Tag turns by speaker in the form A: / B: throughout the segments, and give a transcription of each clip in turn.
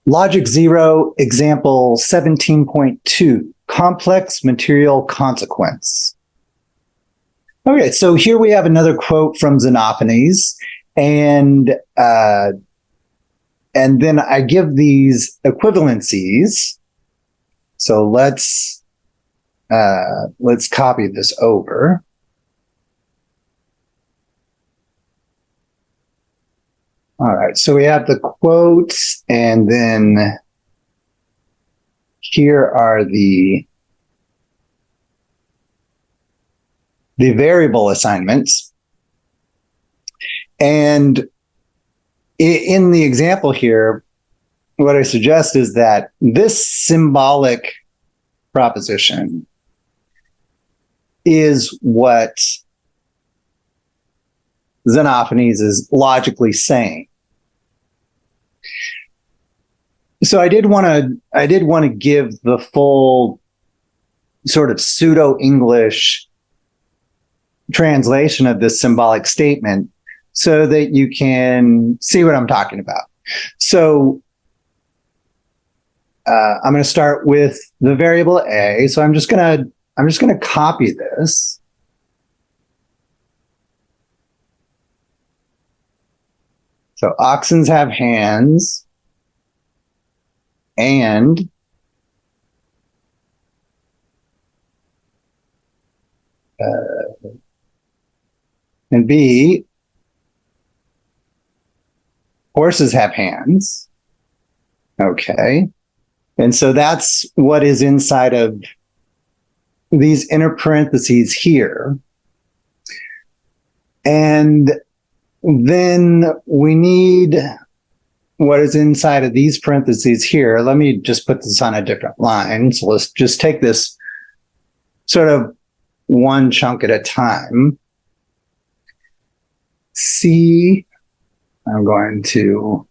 A: Logic 0, example 17.2, complex material consequence. Okay, so here we have another quote from Xenophanes, and then I give these equivalencies. So let's copy this over. All right, so we have the quotes, and then here are the variable assignments. And in the example here, what I suggest is that this symbolic proposition is what Xenophanes is logically saying. So I did want to give the full sort of pseudo-English translation of this symbolic statement so that you can see what I'm talking about. So I'm going to start with the variable a. So I'm just going to copy this. So oxen have hands, and B, horses have hands. Okay. And so that's what is inside of these inner parentheses here. And then we need what is inside of these parentheses here. Let me just put this on a different line. So let's just take this sort of one chunk at a time. C, I'm going to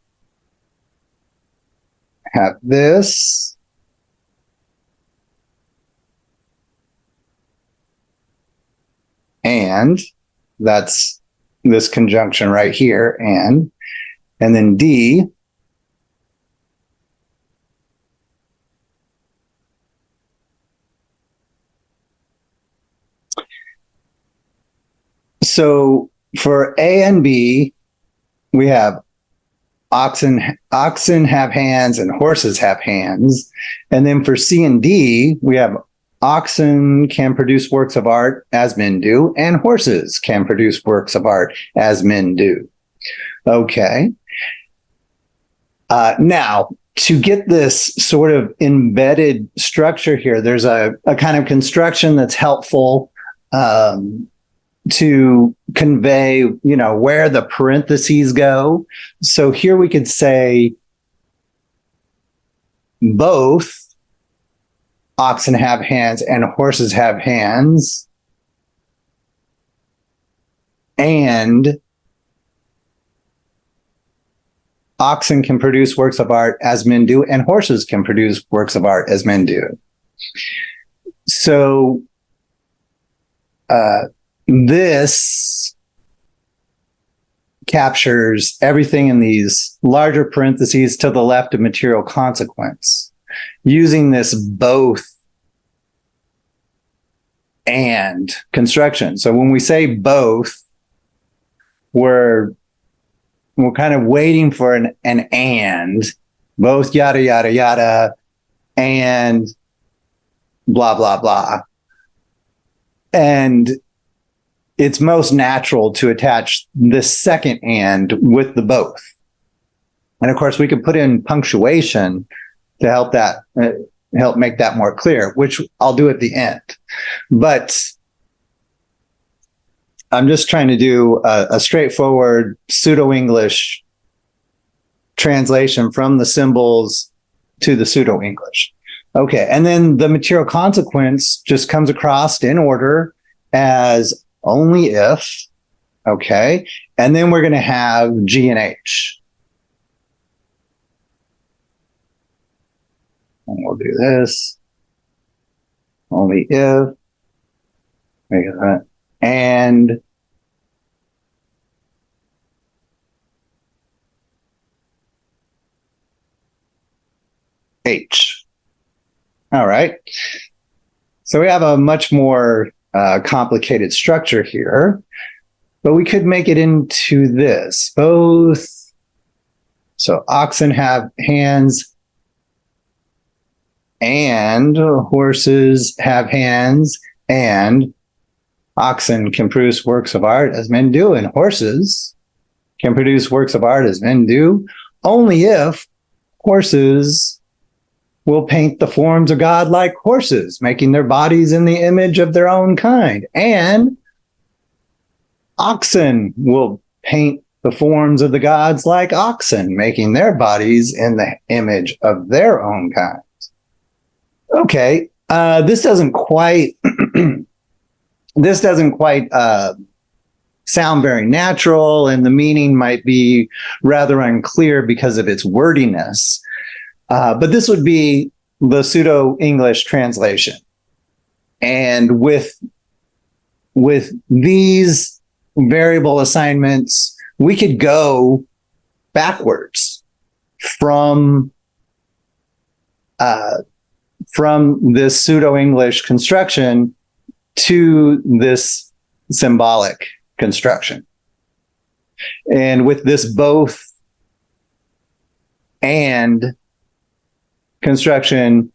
A: have this. And that's this conjunction right here, and then D. So for A and B, we have oxen have hands and horses have hands. And then for C and D, we have oxen can produce works of art as men do, and horses can produce works of art as men do. Okay. Now, to get this sort of embedded structure here, there's a kind of construction that's helpful to convey, where the parentheses go. So here we could say both oxen have hands and horses have hands, and oxen can produce works of art as men do, and horses can produce works of art as men do. So this captures everything in these larger parentheses to the left of material consequence, using this both and construction. So when we say both, we're kind of waiting for an and, both yada, yada, yada, and blah, blah, blah. And it's most natural to attach the second and with the both. And of course, we could put in punctuation to help make that more clear, which I'll do at the end. But I'm just trying to do a straightforward pseudo-English translation from the symbols to the pseudo-English. Okay, and then the material consequence just comes across in order as only if, okay, and then we're going to have G and H. And we'll do this. Only if, and H. All right. So we have a much more complicated structure here, but we could make it into this. Both. So oxen have hands and horses have hands, and oxen can produce works of art as men do, and horses can produce works of art as men do, only if horses will paint the forms of God like horses, making their bodies in the image of their own kind. And oxen will paint the forms of the gods like oxen, making their bodies in the image of their own kind. Okay, this doesn't quite sound very natural, and the meaning might be rather unclear because of its wordiness. But this would be the pseudo-English translation. And with these variable assignments, we could go backwards from this pseudo-English construction to this symbolic construction. And with this both and construction,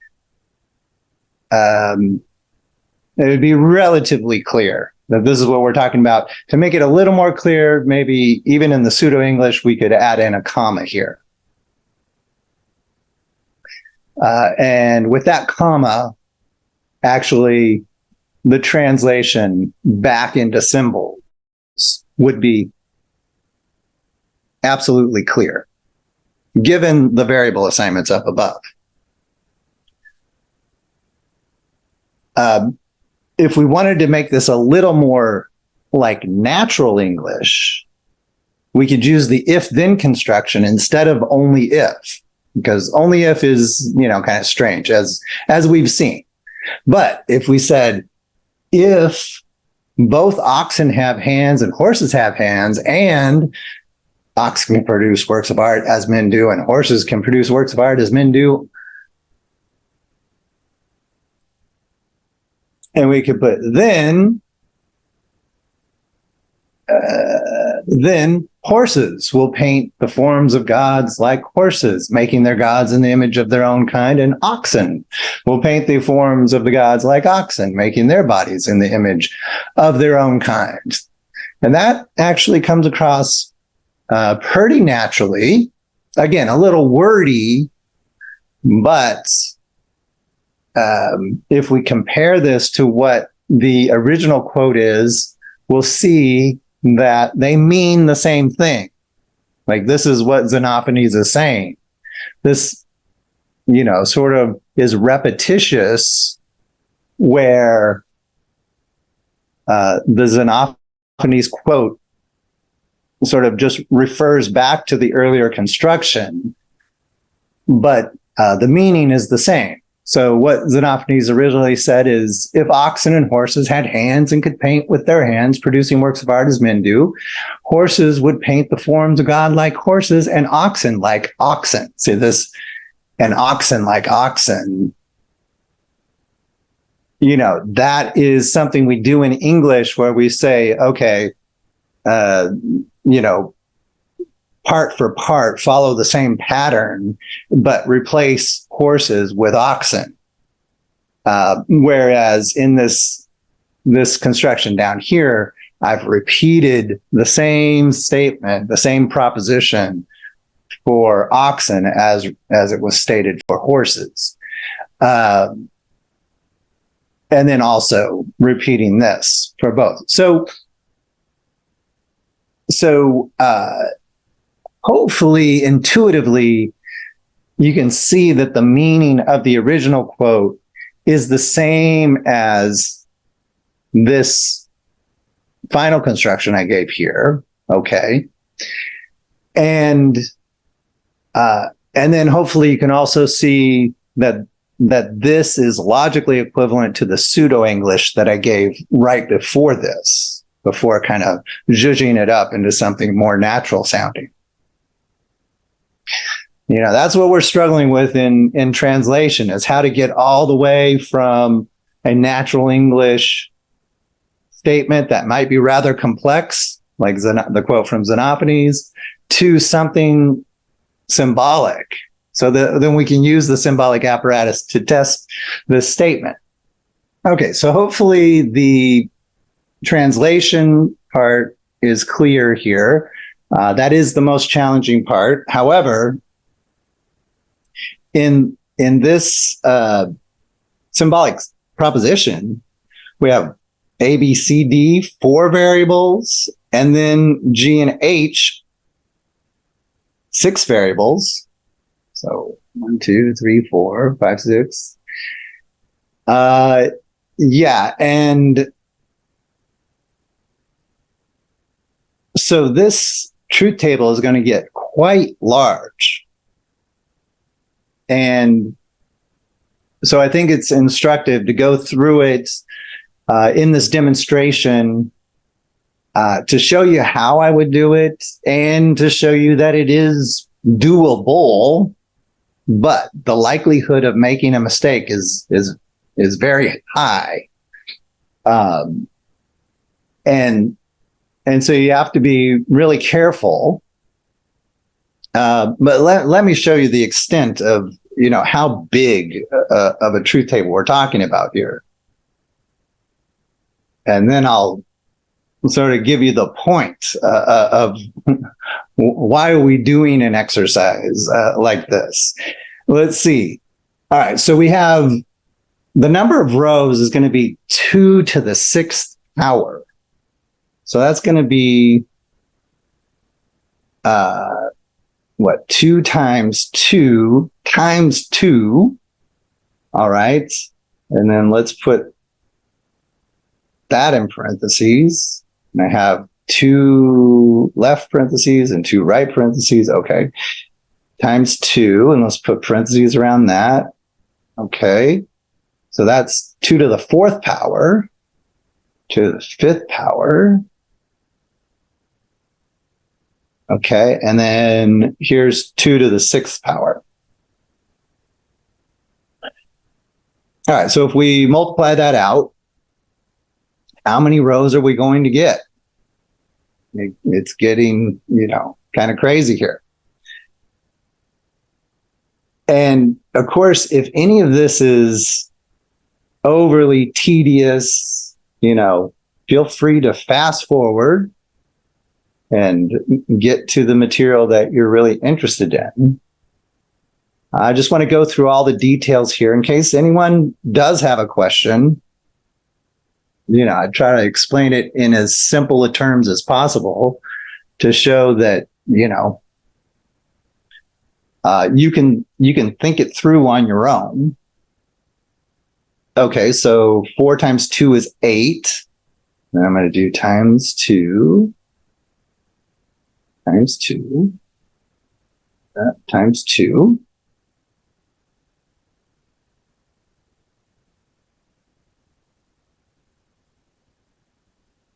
A: it would be relatively clear that this is what we're talking about. To make it a little more clear, maybe even in the pseudo-English, we could add in a comma here. And with that comma, actually, the translation back into symbols would be absolutely clear, given the variable assignments up above. If we wanted to make this a little more like natural English, we could use the if-then construction instead of only if, because only if is, kind of strange, as we've seen. But if we said, if both oxen have hands and horses have hands, and oxen can produce works of art as men do, and horses can produce works of art as men do, and we could put then horses will paint the forms of gods like horses, making their gods in the image of their own kind, and oxen will paint the forms of the gods like oxen, making their bodies in the image of their own kind. And that actually comes across pretty naturally. Again, a little wordy, but if we compare this to what the original quote is, we'll see that they mean the same thing. Like, this is what Xenophanes is saying. This, sort of is repetitious, where the Xenophanes quote sort of just refers back to the earlier construction, but the meaning is the same. So what Xenophanes originally said is, if oxen and horses had hands and could paint with their hands, producing works of art as men do, horses would paint the forms of God like horses, and oxen like oxen. See this, and oxen like oxen. That is something we do in English, where we say, okay, part for part, follow the same pattern, but replace horses with oxen. Whereas in this construction down here, I've repeated the same statement, the same proposition for oxen as it was stated for horses. And then also repeating this for both. So hopefully, intuitively, you can see that the meaning of the original quote is the same as this final construction I gave here. Okay. And then hopefully you can also see that this is logically equivalent to the pseudo-English that I gave right before this, before kind of zhuzhing it up into something more natural sounding. That's what we're struggling with in translation, is how to get all the way from a natural English statement that might be rather complex, like the quote from Xenophanes, to something symbolic. So then we can use the symbolic apparatus to test this statement. Okay, so hopefully the translation part is clear here. That is the most challenging part. However, in this symbolic proposition, we have A, B, C, D, 4 variables, and then G and H, 6 variables. So 1, 2, 3, 4, 5, 6. Yeah, and so this truth table is going to get quite large. And so I think it's instructive to go through it in this demonstration to show you how I would do it and to show you that it is doable, but the likelihood of making a mistake is very high. And so you have to be really careful. But let me show you the extent of, how big of a truth table we're talking about here. And then I'll sort of give you the point of why are we doing an exercise like this. Let's see. All right, so we have the number of rows is going to be 2 to the 6th power. So that's going to be 2 times 2 times 2. All right. And then let's put that in parentheses. And I have 2 left parentheses and 2 right parentheses. Okay. Times 2. And let's put parentheses around that. Okay. So that's 2 to the 4th power, 2 to the 5th power. Okay, and then here's 2 to the 6th power. All right, so if we multiply that out, how many rows are we going to get? It's getting, kind of crazy here. And of course, if any of this is overly tedious, feel free to fast forward and get to the material that you're really interested in. I just want to go through all the details here in case anyone does have a question. I try to explain it in as simple a terms as possible to show that, you can think it through on your own. Okay, so 4 times 2 is 8. Then I'm going to do times 2. Times 2, times 2.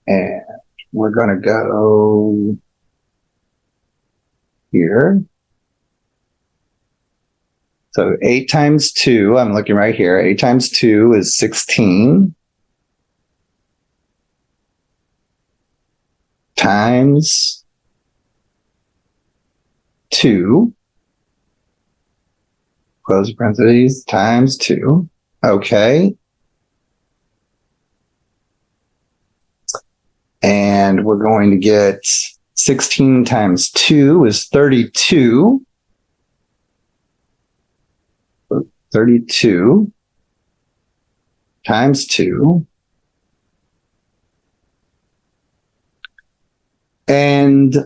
A: And we're going to go here. So 8 times 2, I'm looking right here. 8 times 2 is 16. Times 2, close parentheses, times 2. Okay. And we're going to get 16 times 2 is 32. 32 times 2. And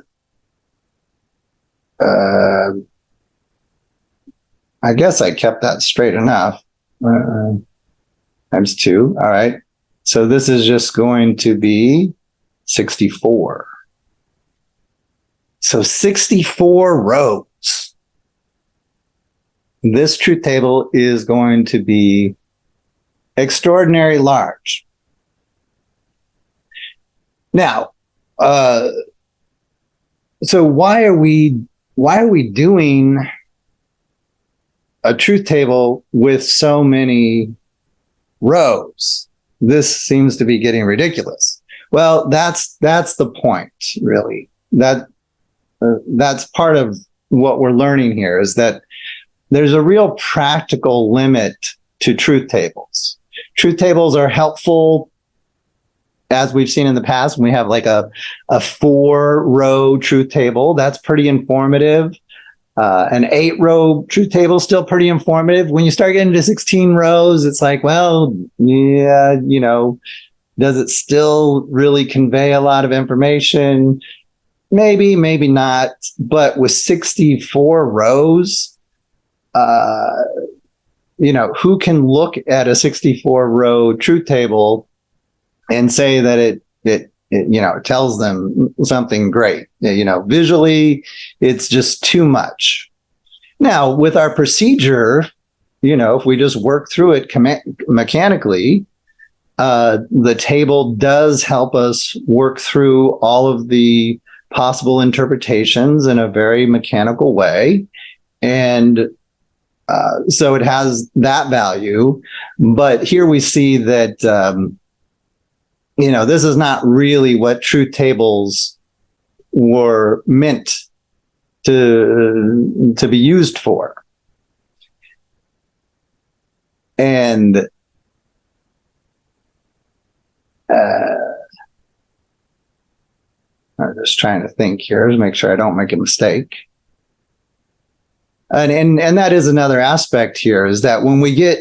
A: I guess I kept that straight enough. Times 2. All right. So this is just going to be 64. So 64 rows. This truth table is going to be extraordinarily large. Now, so why are we doing a truth table with so many rows. This seems to be getting ridiculous. Well, that's the point, really. That's part of what we're learning here, is that there's a real practical limit to truth tables. Truth tables are helpful, as we've seen in the past, when we have like a 4-row truth table. That's pretty informative. An 8-row truth table is still pretty informative. When you start getting to 16 rows, it's like, well, yeah, does it still really convey a lot of information? Maybe, maybe not. But with 64 rows, who can look at a 64-row truth table and say that it tells them something great? Visually, it's just too much. Now, with our procedure, if we just work through it mechanically, the table does help us work through all of the possible interpretations in a very mechanical way. And so it has that value. But here we see that, this is not really what truth tables were meant to be used for. And I'm just trying to think here to make sure I don't make a mistake. And that is another aspect here, is that when we get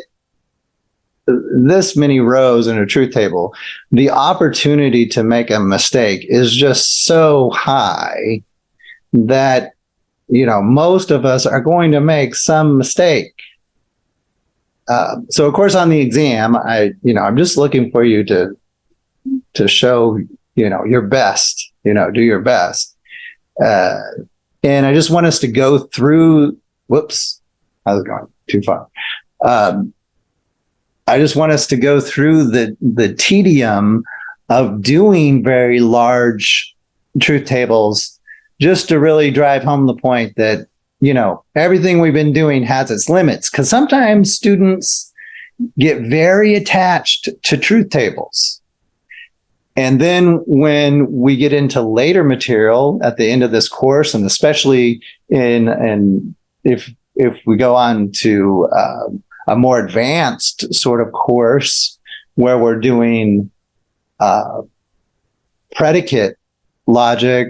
A: this many rows in a truth table, the opportunity to make a mistake is just so high that, most of us are going to make some mistake. So of course on the exam, I'm just looking for you to show, your best, do your best. And I just want us to go through, whoops, I was going too far. I just want us to go through the tedium of doing very large truth tables, just to really drive home the point that, everything we've been doing has its limits. Because sometimes students get very attached to truth tables. And then when we get into later material at the end of this course, and especially if we go on to a more advanced sort of course where we're doing predicate logic,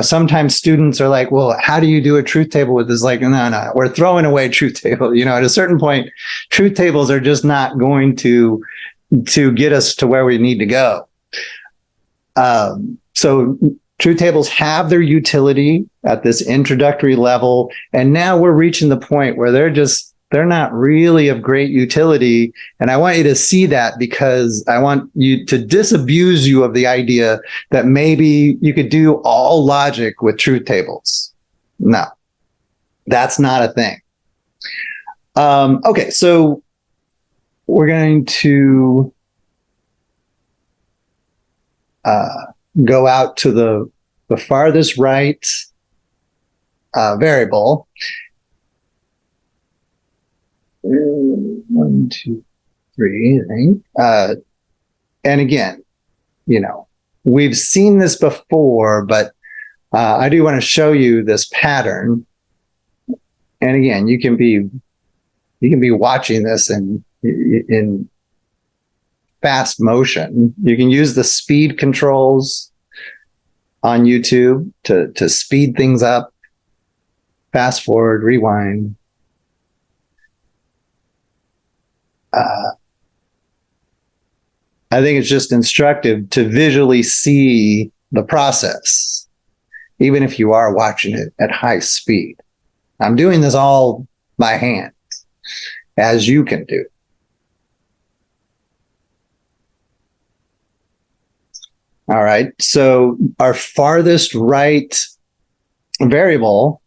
A: sometimes students are like, well, how do you do a truth table with this? Like, no, we're throwing away truth table. At a certain point, truth tables are just not going to get us to where we need to go. So truth tables have their utility at this introductory level. And now we're reaching the point where they're not really of great utility. And I want you to see that, because I want you to disabuse you of the idea that maybe you could do all logic with truth tables. No, that's not a thing. Okay, so we're going to go out to the farthest right variable. 1, 2, 3, I think. And again, we've seen this before, but I do want to show you this pattern. And again, you can be watching this in fast motion. You can use the speed controls on YouTube to speed things up, fast forward, rewind. I think it's just instructive to visually see the process, even if you are watching it at high speed. I'm doing this all by hand, as you can do. All right, so our farthest right variable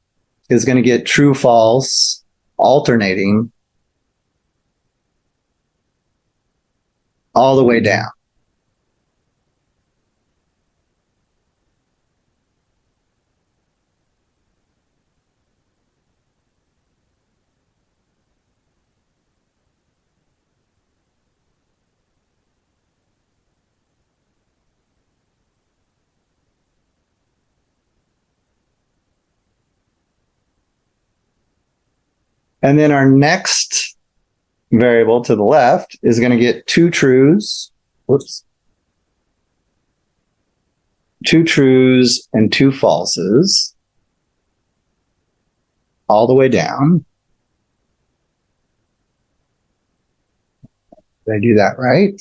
A: is going to get true, false, alternating all the way down. And then our next variable to the left is going to get two trues. Whoops. Two trues and two falses all the way down. Did I do that right?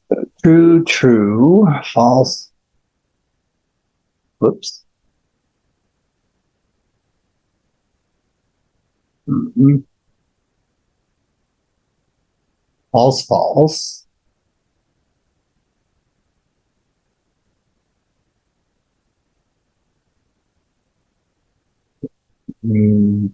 A: So true, true, false. Whoops. Mm-hmm. False, false. Mm.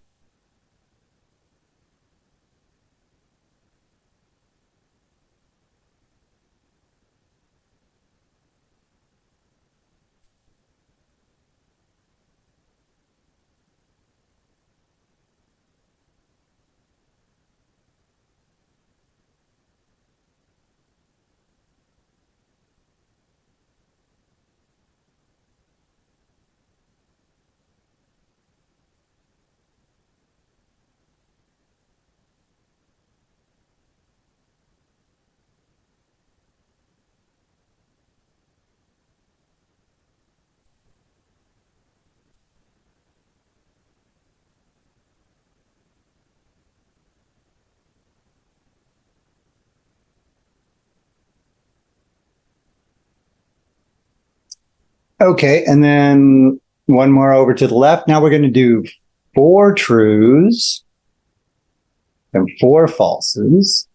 A: Okay, and then one more over to the left. Now we're going to do four trues and four falses.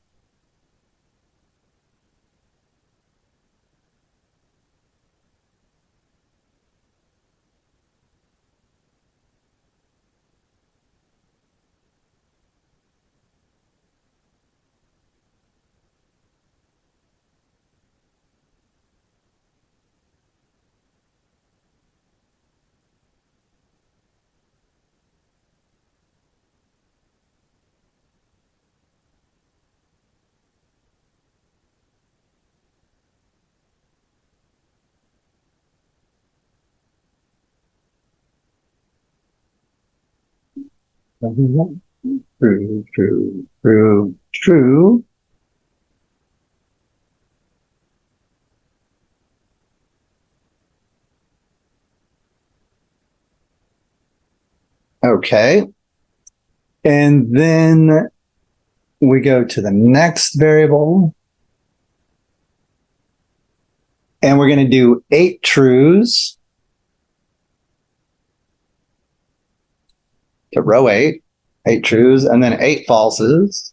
A: True, true, true, true. Okay. And then we go to the next variable. And we're going to do 8 trues to row 8, 8 trues, and then 8 falses.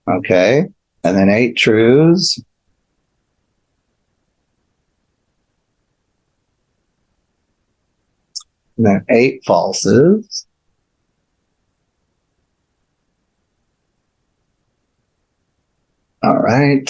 A: Okay. And then 8 trues. And then 8 falses. All right.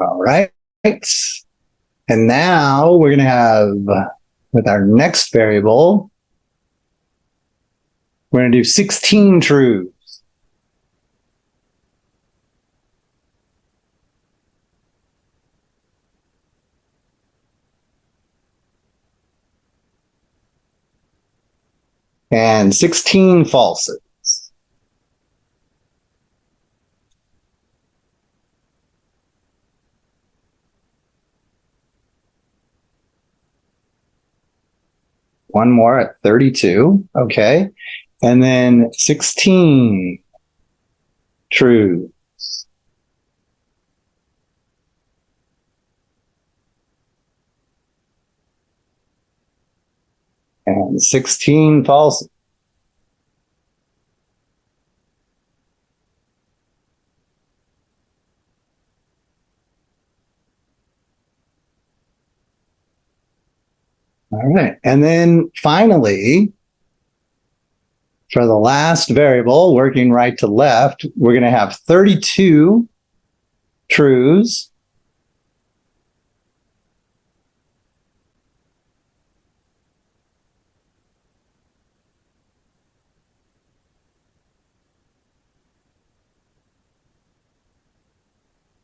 A: All right. And now we're going to have, with our next variable, we're going to do 16 trues. And 16 falses. One more at 32. Okay. And then 16 trues. And 16 falses. All right. And then finally, for the last variable, working right to left, we're going to have 32 trues.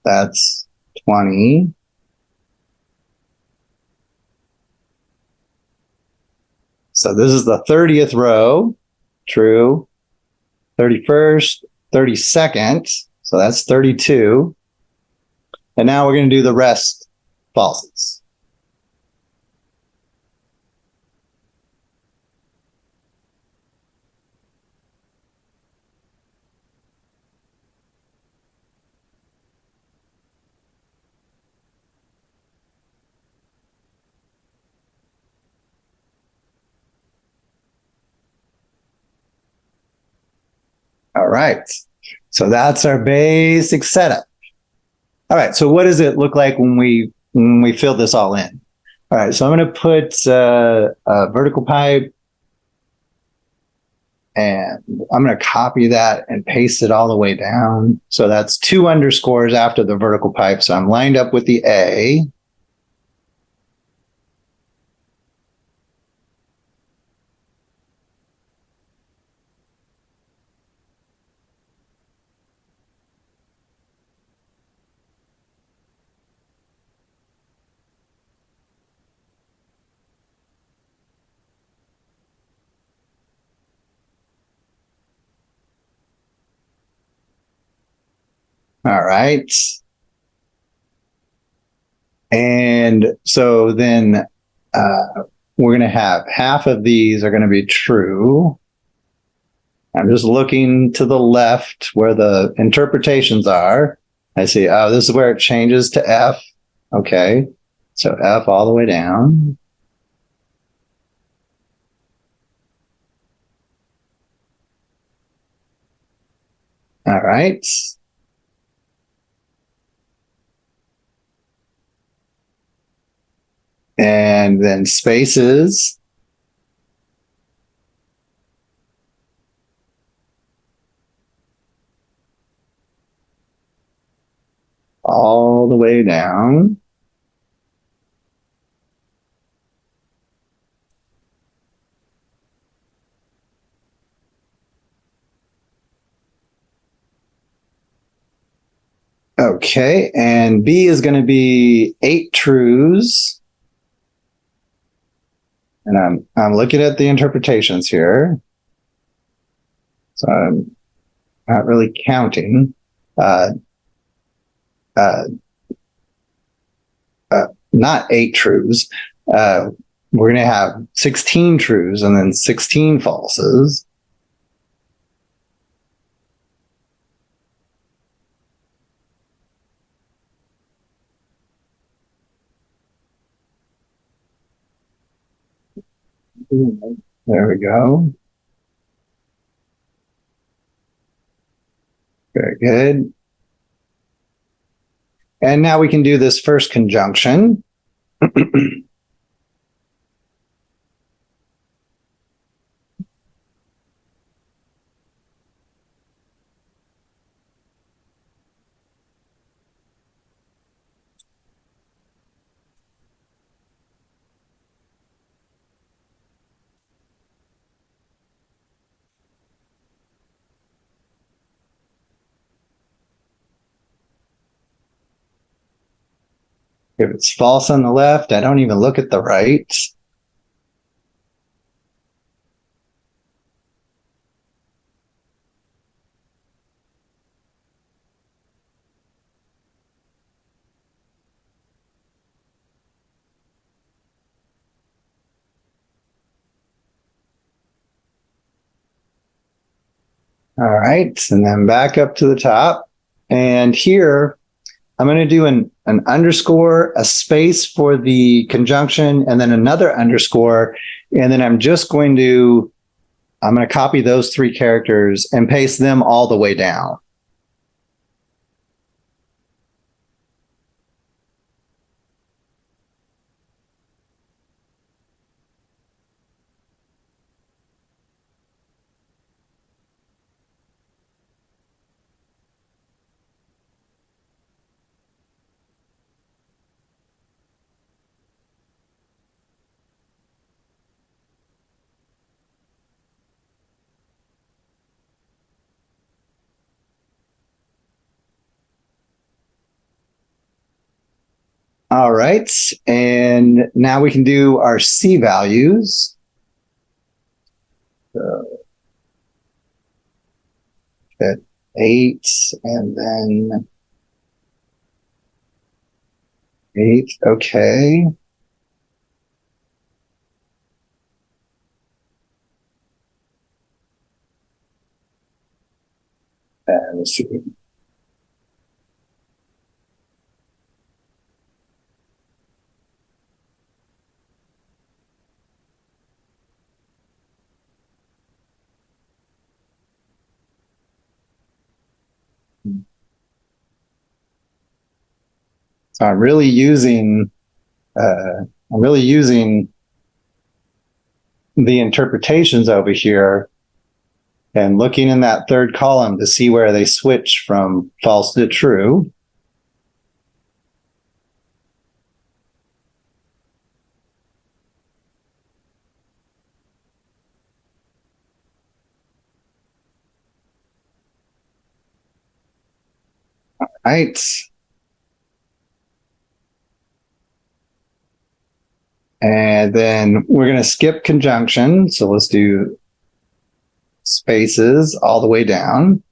A: That's 20. So this is the 30th row, true. 31st, 32nd. So that's 32. And now we're going to do the rest falses. All right. So that's our basic setup. All right. So what does it look like when we fill this all in? All right. So I'm going to put a vertical pipe, and I'm going to copy that and paste it all the way down. So that's 2 underscores after the vertical pipe. So I'm lined up with the A. All right. And so then we're going to have half of these are going to be true. I'm just looking to the left where the interpretations are. I see, oh, this is where it changes to F. Okay. So F all the way down. All right. And then spaces. All the way down. Okay, and B is going to be 8 trues. And I'm looking at the interpretations here. So I'm not really counting. Uh, uh, not 8 trues. We're going to have 16 trues and then 16 falses. There we go. Very good. And now we can do this first conjunction. If it's false on the left, I don't even look at the right. All right, and then back up to the top. And here, I'm going to do an underscore, a space for the conjunction, and then another underscore. And then I'm going to copy those 3 characters and paste them all the way down. All right. And now we can do our C values. So at 8 and then 8. Okay. Let's see. So I'm really using the interpretations over here and looking in that third column to see where they switch from false to true. Right. And then we're going to skip conjunction. So let's do spaces all the way down.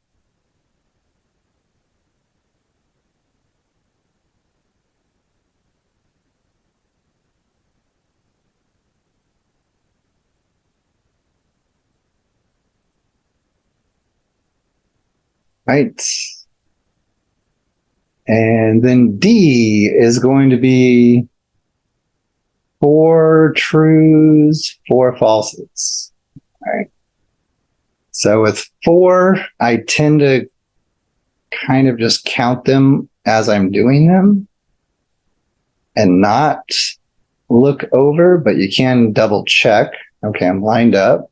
A: Right. And then D is going to be 4 trues, 4 falses. All right. So with 4, I tend to kind of just count them as I'm doing them and not look over, but you can double check. Okay, I'm lined up.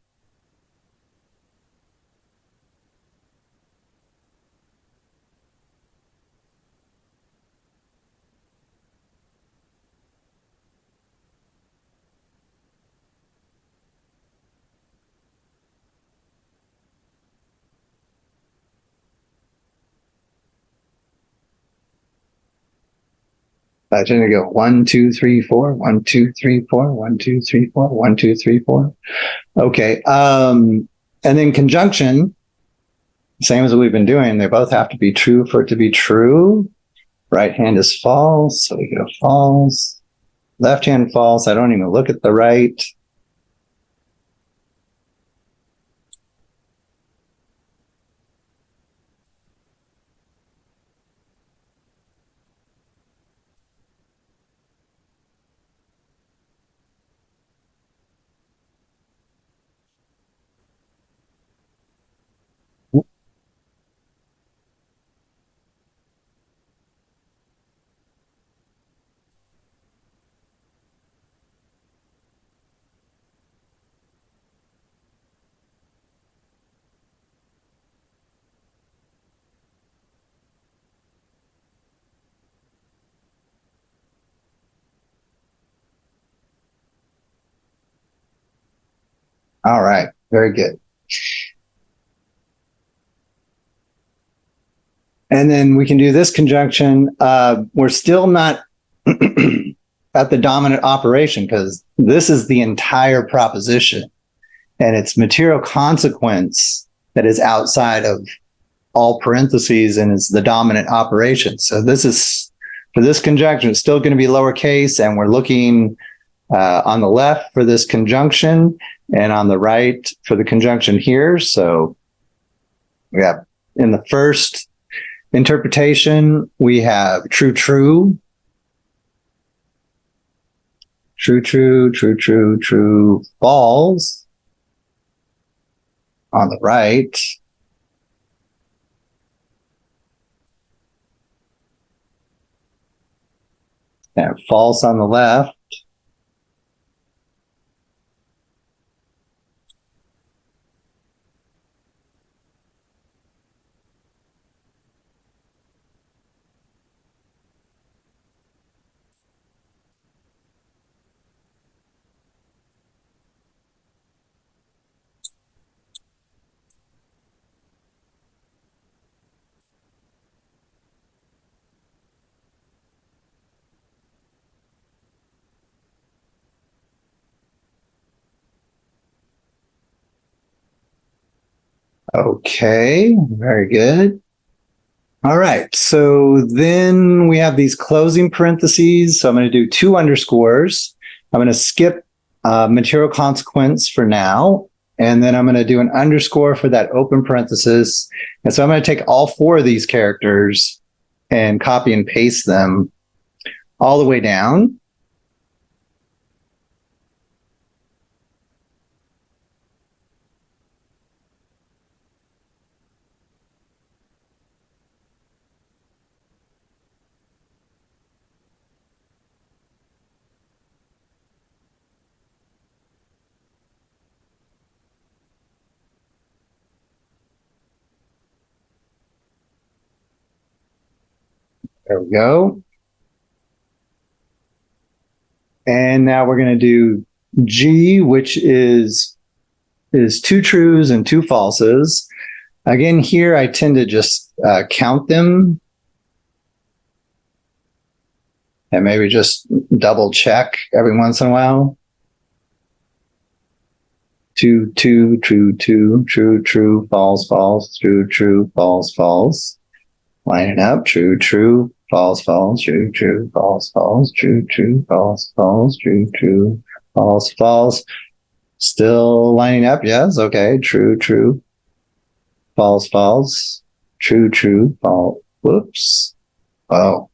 A: I tend to go 1, 2, 3, 4, 1, 2, 3, 4, 1, 2, 3, 4, 1, 2, 3, 4. Okay. And then conjunction, same as we've been doing. They both have to be true for it to be true. Right hand is false, so we go false. Left hand false. I don't even look at the right. All right, very good. And then we can do this conjunction. We're still not at the dominant operation because this is the entire proposition and it's material consequence that is outside of all parentheses and is the dominant operation. So this is, for this conjunction, it's still going to be lowercase, and we're looking on the left for this conjunction and on the right for the conjunction here. So we have in the first interpretation, we have true, true, true, true, true, true, true, false on the right. And false on the left. Okay, very good. All right, so then we have these closing parentheses. So I'm going to do 2 underscores. I'm going to skip material consequence for now. And then I'm going to do an underscore for that open parenthesis. And so I'm going to take all 4 of these characters and copy and paste them all the way down. There we go. And now we're going to do G, which is 2 trues and 2 falses. Again, here I tend to just count them and maybe just double check every once in a while. 2, 2, true, 2, true, true, false, false, true, true, false, false. Line it up, true, true, false, false, true, true, false, false, true, true, false, false, true, true, false, false. Still lining up, yes, okay, true, true, false, false, true, true, false, whoops, oh,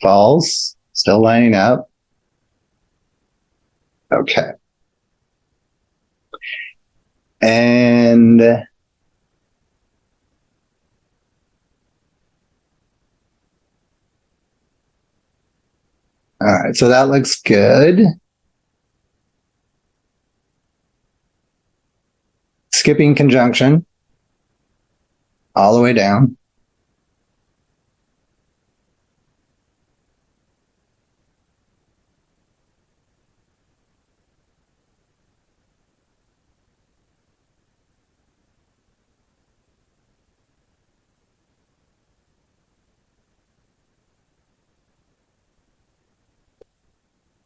A: false, still lining up. Okay. And all right, so that looks good. Skipping conjunction all the way down.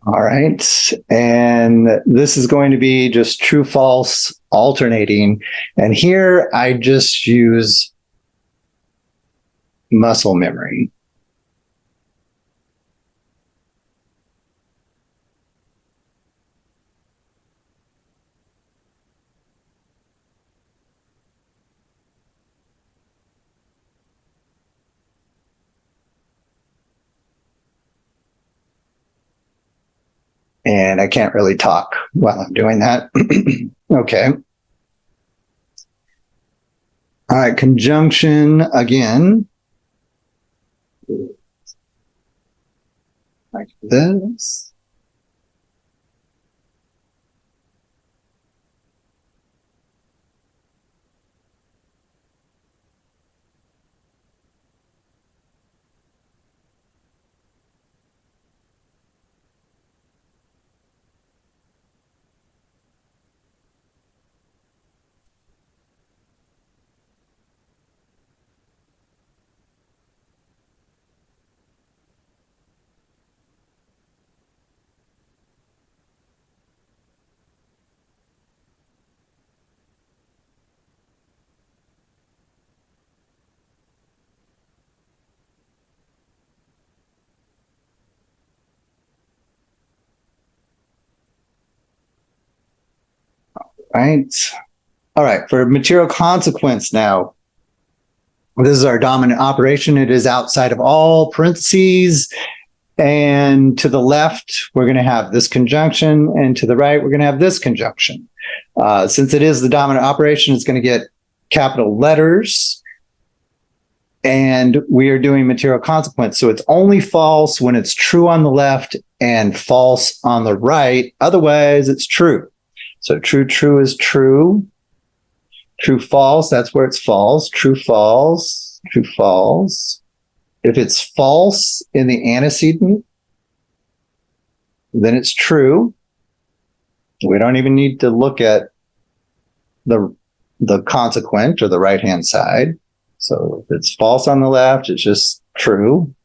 A: All right. And this is going to be just true, false, alternating. And here I just use muscle memory. And I can't really talk while I'm doing that. Okay. All right, conjunction again. Like this. Right. All right, for material consequence now. This is our dominant operation. It is outside of all parentheses. And to the left, we're going to have this conjunction. And to the right, we're going to have this conjunction. Since it is the dominant operation, it's going to get capital letters. And we are doing material consequence. So it's only false when it's true on the left and false on the right. Otherwise, it's true. So true, true is true. True, false, that's where it's false. True, false, true, false. If it's false in the antecedent, then it's true. We don't even need to look at the consequent or the right-hand side. So if it's false on the left, it's just true.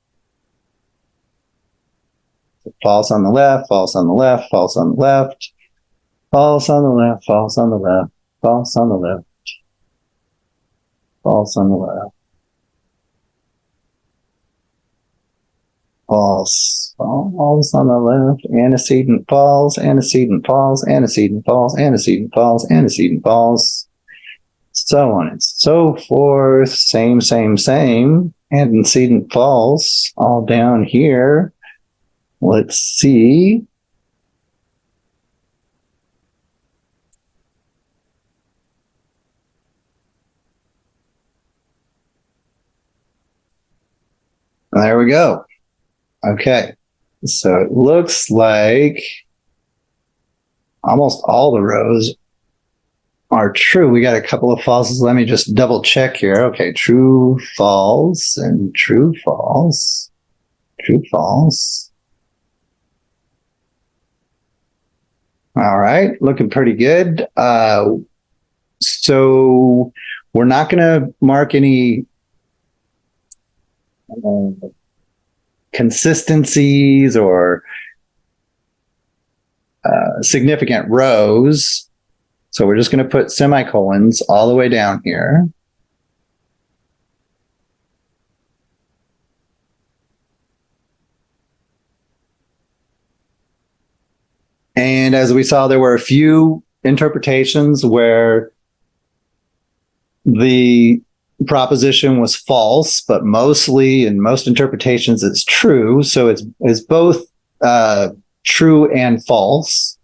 A: False on the left, false on the left, false on the left, false on the left, false on the left, false on the left. False on the left. False. False on the left. Antecedent false. Antecedent false. Antecedent false. Antecedent false. Antecedent false. So on and so forth. Same, same, same. Antecedent false. All down here. Let's see. There we go. Okay. So it looks like almost all the rows are true. We got a couple of falses. Let me just double check here. Okay. True, false, and true, false. True, false. All right. Looking pretty good. So we're not going to mark any consistencies or significant rows. So we're just going to put semicolons all the way down here. And as we saw, there were a few interpretations where the proposition was false, but mostly in most interpretations it's true. So it's both true and false,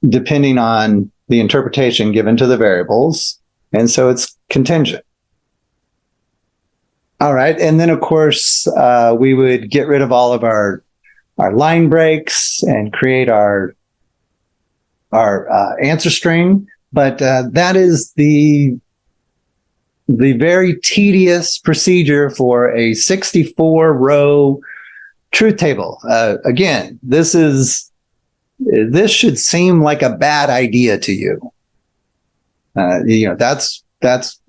A: depending on the interpretation given to the variables. And so it's contingent. All right. And then, of course, we would get rid of all of our line breaks and create our answer string. But that is the very tedious procedure for a 64-row truth table. Again, this should seem like a bad idea to you. That's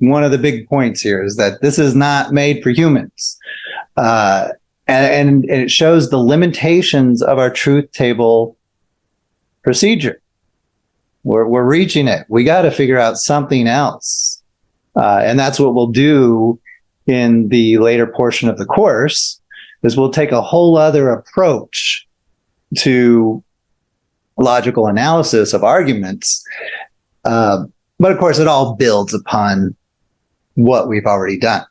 A: one of the big points here, is that this is not made for humans. And it shows the limitations of our truth table procedure. We're reaching it. We got to figure out something else. And that's what we'll do in the later portion of the course, is we'll take a whole other approach to logical analysis of arguments. But of course, it all builds upon what we've already done.